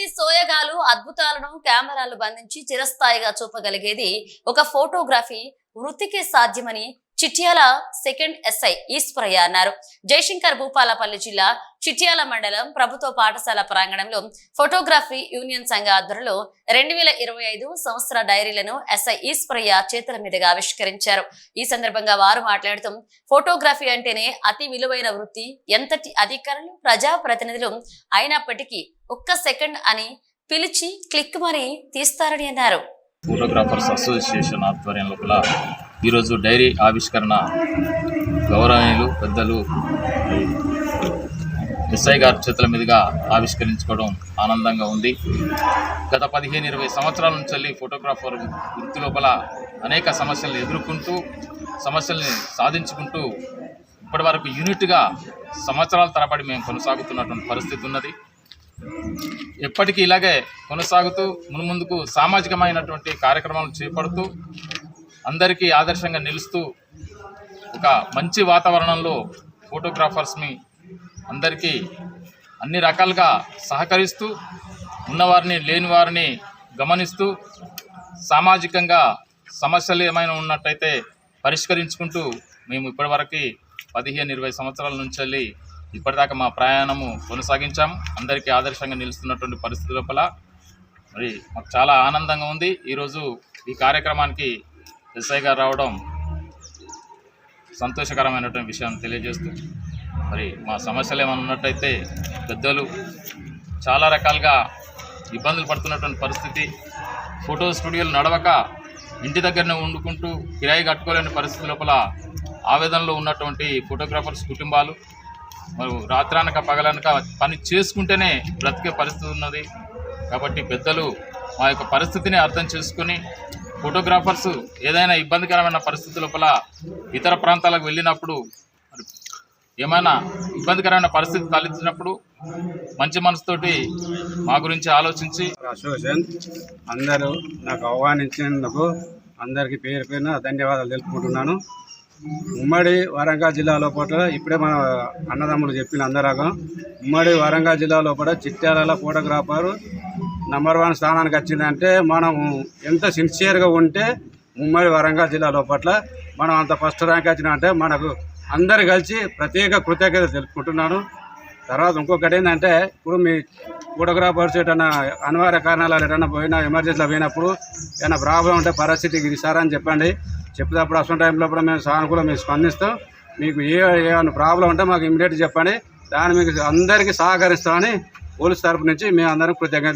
ప్రకృతి సోయగాలు అద్భుతాలను కెమెరాలు బంధించి చిరస్థాయిగా చూపగలిగేది ఒక ఫోటోగ్రఫీ వృత్తికే సాధ్యమని చిట్యాల సెకండ్ ఎస్ఐ ఈశ్వరయ్య అన్నారు. జయశంకర్ భూపాలపల్లి జిల్లా చిట్యాల మండలం ప్రభుత్వ పాఠశాల ప్రాంగణంలో ఫోటోగ్రఫీ యూనియన్ సంఘ ఆధ్వర్యంలో 2025 సంవత్సర డైరీలను ఎస్ఐ ఈశ్వరయ్య చేతుల మీదుగా ఆవిష్కరించారు. ఈ సందర్భంగా వారు మాట్లాడుతూ ఫోటోగ్రఫీ అంటేనే అతి విలువైన వృత్తి, ఎంతటి అధికారులు ప్రజాప్రతినిధులు అయినప్పటికీ ఒక్క సెకండ్ అని పిలిచి క్లిక్ మని తీస్తారని అన్నారు. ఫోటోగ్రాఫర్స్ అసోసియేషన్ ఆధ్వర్యంలో ఈరోజు డైరీ ఆవిష్కరణ గౌరవనీయులు పెద్దలు ఎస్ఐ గారి చేతుల మీదుగా ఆవిష్కరించుకోవడం ఆనందంగా ఉంది. గత 15-20 సంవత్సరాల నుంచి ఫోటోగ్రాఫర్ వృత్తి లోపల అనేక సమస్యలను ఎదుర్కొంటూ సమస్యల్ని సాధించుకుంటూ ఇప్పటి వరకు యూనిట్గా సంవత్సరాల తరబడి మేము కొనసాగుతున్నటువంటి పరిస్థితి ఉన్నది. ఎప్పటికీ ఇలాగే కొనసాగుతూ మున్ముందుకు సామాజికమైనటువంటి కార్యక్రమాలు చేపడుతూ అందరికీ ఆదర్శంగా నిలుస్తూ ఒక మంచి వాతావరణంలో ఫోటోగ్రాఫర్స్ని అందరికీ అన్ని రకాలుగా సహకరిస్తూ ఉన్నవారిని లేని వారిని గమనిస్తూ సామాజికంగా సమస్యలు ఏమైనా ఉన్నట్టయితే పరిష్కరించుకుంటూ మేము ఇప్పటివరకు 15-20 సంవత్సరాల నుంచి ఇప్పటిదాకా మా ప్రయాణము కొనసాగించాము. అందరికీ ఆదర్శంగా నిలుస్తున్నటువంటి పరిస్థితి లోపల మరి మాకు చాలా ఆనందంగా ఉంది. ఈరోజు ఈ కార్యక్రమానికి ఎస్ఐ గారు రావడం సంతోషకరమైనటువంటి విషయం తెలియజేస్తూ మరి మా సమస్యలు ఏమైనా ఉన్నట్టయితే పెద్దలు చాలా రకాలుగా ఇబ్బందులు పడుతున్నటువంటి పరిస్థితి, ఫోటో స్టూడియోలు నడవక ఇంటి దగ్గరనే వండుకుంటూ కిరాయి కట్టుకోలేని పరిస్థితి లోపల ఆవేదనలో ఉన్నటువంటి ఫోటోగ్రాఫర్స్ కుటుంబాలు మరి రాత్రానక పగలనక పని చేసుకుంటేనే బ్రతికే పరిస్థితి ఉన్నది. కాబట్టి పెద్దలు మా యొక్క పరిస్థితిని అర్థం చేసుకుని ఫోటోగ్రాఫర్స్ ఏదైనా ఇబ్బందికరమైన పరిస్థితి లోపల ఇతర ప్రాంతాలకు వెళ్ళినప్పుడు ఏమైనా ఇబ్బందికరమైన పరిస్థితి తలెత్తినప్పుడు మంచి మనసుతోటి మా గురించి ఆలోచించి అసోసియేషన్ అందరూ నాకు ఆహ్వానించినందుకు అందరికీ పేరు పేరున ధన్యవాదాలు తెలుపుకుంటున్నాను. ఉమ్మడి వరంగల్ జిల్లా లోపల ఇప్పుడే మన అన్నదమ్ములు చెప్పిన అందరూ ఉమ్మడి వరంగల్ జిల్లా లోపల చిట్యాల ఫోటోగ్రాఫర్ నంబర్ 1 స్థానానికి వచ్చిందంటే మనం ఎంత సిన్సియర్గా ఉంటే ఉమ్మడి వరంగల్ జిల్లా లోపల మనం అంత ఫస్ట్ ర్యాంక్ వచ్చినంటే మనకు అందరు కలిసి ప్రత్యేక కృతజ్ఞత తెలుపుకుంటున్నాను. తర్వాత ఇంకొకటి ఏంటంటే ఇప్పుడు మీ ఫోటోగ్రాఫర్స్ ఏదైనా అనివార్య కారణాలు ఎటైనా పోయినా ఎమర్జెన్సీలో పోయినప్పుడు ఏమైనా ప్రాబ్లం ఉంటే పరిస్థితికి ఇది సార్ అని చెప్పండి. చెప్పేటప్పుడు అసలు టైంలో కూడా మేము సానుకూలంగా మేము స్పందిస్తాం. మీకు ఏమైనా ప్రాబ్లం ఉంటే మాకు ఇమీడియట్గా చెప్పండి. దాన్ని మీకు అందరికీ సహకరిస్తామని పోలీస్ తరపు నుంచి మేము అందరం కృతజ్ఞత